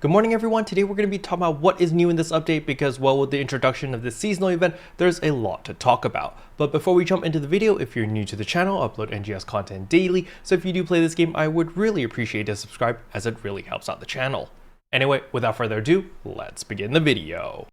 Good morning everyone, today we're going to be talking about what is new in this update because, well, with the introduction of this seasonal event, there's a lot to talk about. But before we jump into the video, if you're new to the channel, I upload NGS content daily, so if you do play this game, I would really appreciate a subscribe as it really helps out the channel. Anyway, without further ado, let's begin the video.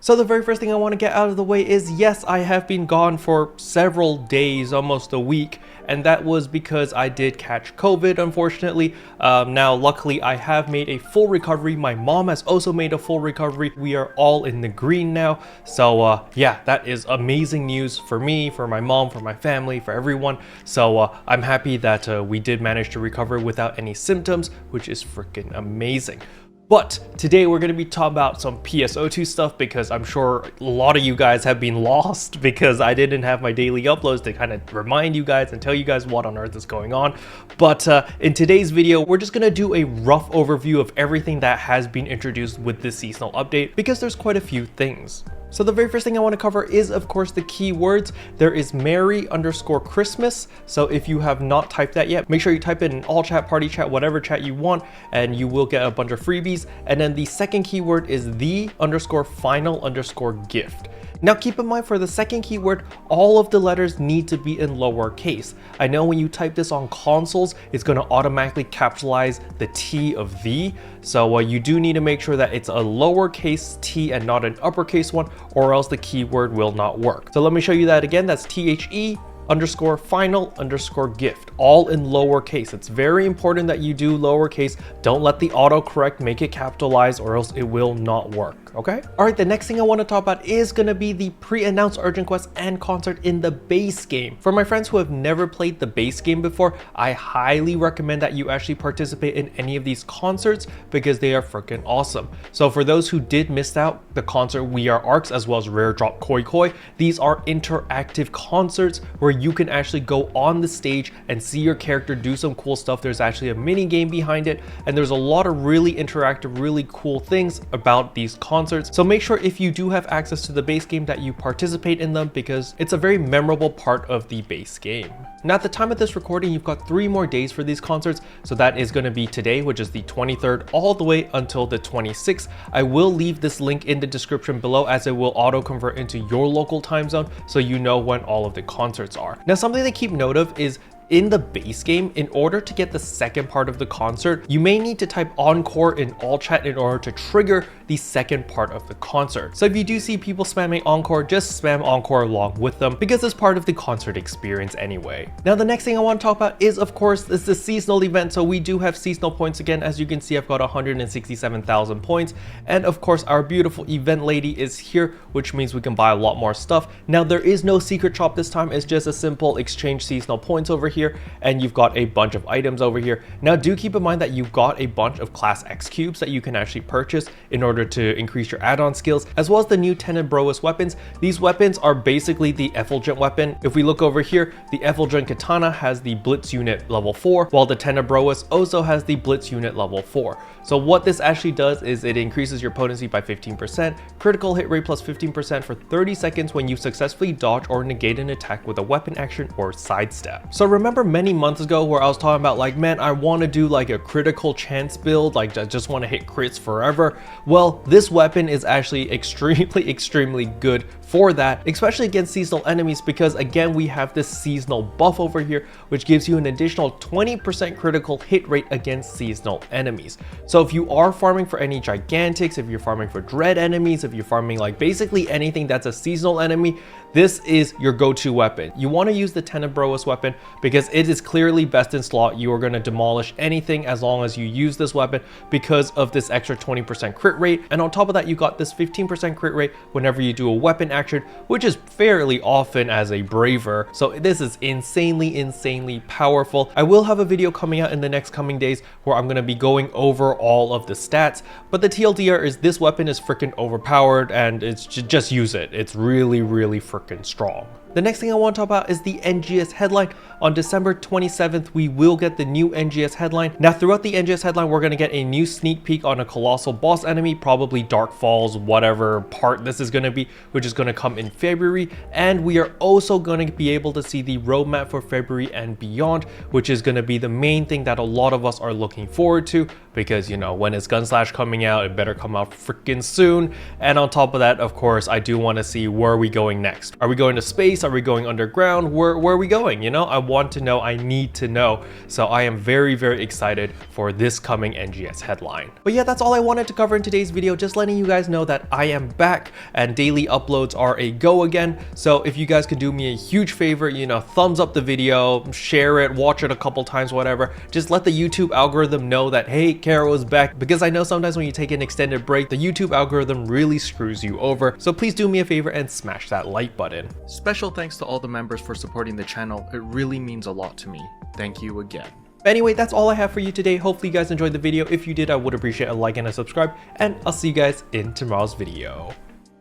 So the very first thing I want to get out of the way is, yes, I have been gone for several days, almost a week, and that was because I did catch COVID, unfortunately. Now, luckily, I have made a full recovery. My mom has also made a full recovery. We are all in the green now. So yeah, that is amazing news for me, for my mom, for my family, for everyone. So I'm happy that we did manage to recover without any symptoms, which is freaking amazing. But today we're going to be talking about some PSO2 stuff because I'm sure a lot of you guys have been lost because I didn't have my daily uploads to kind of remind you guys and tell you guys what on earth is going on. But in today's video, we're just going to do a rough overview of everything that has been introduced with this seasonal update because there's quite a few things. So the very first thing I want to cover is, of course, the keywords. There is Merry_Christmas. So if you have not typed that yet, make sure you type it in all chat, party chat, whatever chat you want, and you will get a bunch of freebies. And then the second keyword is the_final_gift. Now keep in mind, for the second keyword, all of the letters need to be in lowercase. I know when you type this on consoles, it's going to automatically capitalize the T of the. So you do need to make sure that it's a lowercase T and not an uppercase one, or else the keyword will not work. So let me show you that again. That's THE_final_gift, all in lowercase. It's very important that you do lowercase. Don't let the autocorrect make it capitalized or else it will not work. Okay. All right. The next thing I want to talk about is going to be the pre-announced urgent quest and concert in the base game. For my friends who have never played the base game before, I highly recommend that you actually participate in any of these concerts because they are freaking awesome. So for those who did miss out the concert We Are Arcs as well as Rare Drop Koi Koi, these are interactive concerts where you can actually go on the stage and see your character do some cool stuff. There's actually a mini game behind it, and there's a lot of really interactive, really cool things about these concerts. So make sure if you do have access to the base game that you participate in them because it's a very memorable part of the base game. Now at the time of this recording, you've got 3 more days for these concerts. So that is going to be today, which is the 23rd, all the way until the 26th. I will leave this link in the description below as it will auto convert into your local time zone so you know when all of the concerts are. Now something to keep note of is, in the base game, in order to get the second part of the concert, you may need to type encore in all chat in order to trigger the second part of the concert. So if you do see people spamming encore, just spam encore along with them because it's part of the concert experience anyway. Now the next thing I want to talk about is, of course, the seasonal event. So we do have seasonal points again. As you can see, I've got 167,000 points. And of course, our beautiful event lady is here, which means we can buy a lot more stuff. Now there is no secret shop this time. It's just a simple exchange seasonal points over here, and you've got a bunch of items over here. Now do keep in mind that you've got a bunch of class X cubes that you can actually purchase in order to increase your add-on skills, as well as the new Tenebrois weapons. These weapons are basically the Effulgent weapon. If we look over here, the Effulgent katana has the Blitz unit level 4, while the Tenebrois also has the Blitz unit level 4. So what this actually does is it increases your potency by 15%, critical hit rate plus 15% for 30 seconds when you successfully dodge or negate an attack with a weapon action or sidestep. So remember many months ago where I was talking about, like, man, I want to do like a critical chance build, like I just want to hit crits forever. Well, this weapon is actually extremely good for that, especially against seasonal enemies, because again, we have this seasonal buff over here, which gives you an additional 20% critical hit rate against seasonal enemies. So if you are farming for any gigantics, if you're farming for dread enemies, if you're farming like basically anything that's a seasonal enemy, this is your go-to weapon. You want to use the Tenebrois weapon because it is clearly best in slot. You are going to demolish anything as long as you use this weapon because of this extra 20% crit rate. And on top of that, you got this 15% crit rate whenever you do a weapon action, which is fairly often as a braver. So this is insanely powerful. I will have a video coming out in the next coming days where I'm going to be going over all of the stats, but the TLDR is this weapon is freaking overpowered, and it's just use it. It's really freaking strong. The next thing I want to talk about is the NGS Headline. On December 27th, we will get the new NGS Headline. Now, throughout the NGS Headline, we're going to get a new sneak peek on a colossal boss enemy, probably Dark Falls, whatever part this is going to be, which is going to come in February. And we are also going to be able to see the roadmap for February and beyond, which is going to be the main thing that a lot of us are looking forward to, because, you know, when is Gunslash coming out? It better come out freaking soon. And on top of that, of course, I do want to see where are we going next. Are we going to space? Are we going underground? Where are we going? You know, I want to know, I need to know. So I am very, very excited for this coming NGS Headline. But yeah, that's all I wanted to cover in today's video. Just letting you guys know that I am back and daily uploads are a go again. So if you guys could do me a huge favor, you know, thumbs up the video, share it, watch it a couple times, whatever. Just let the YouTube algorithm know that, hey, Kero is back, because I know sometimes when you take an extended break, the YouTube algorithm really screws you over. So please do me a favor and smash that like button. Special thanks to all the members for supporting the channel. It really means a lot to me. Thank you again. But anyway, that's all I have for you today. Hopefully you guys enjoyed the video. If you did, I would appreciate a like and a subscribe, and I'll see you guys in tomorrow's video.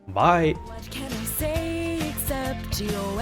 Bye. What can I say except you're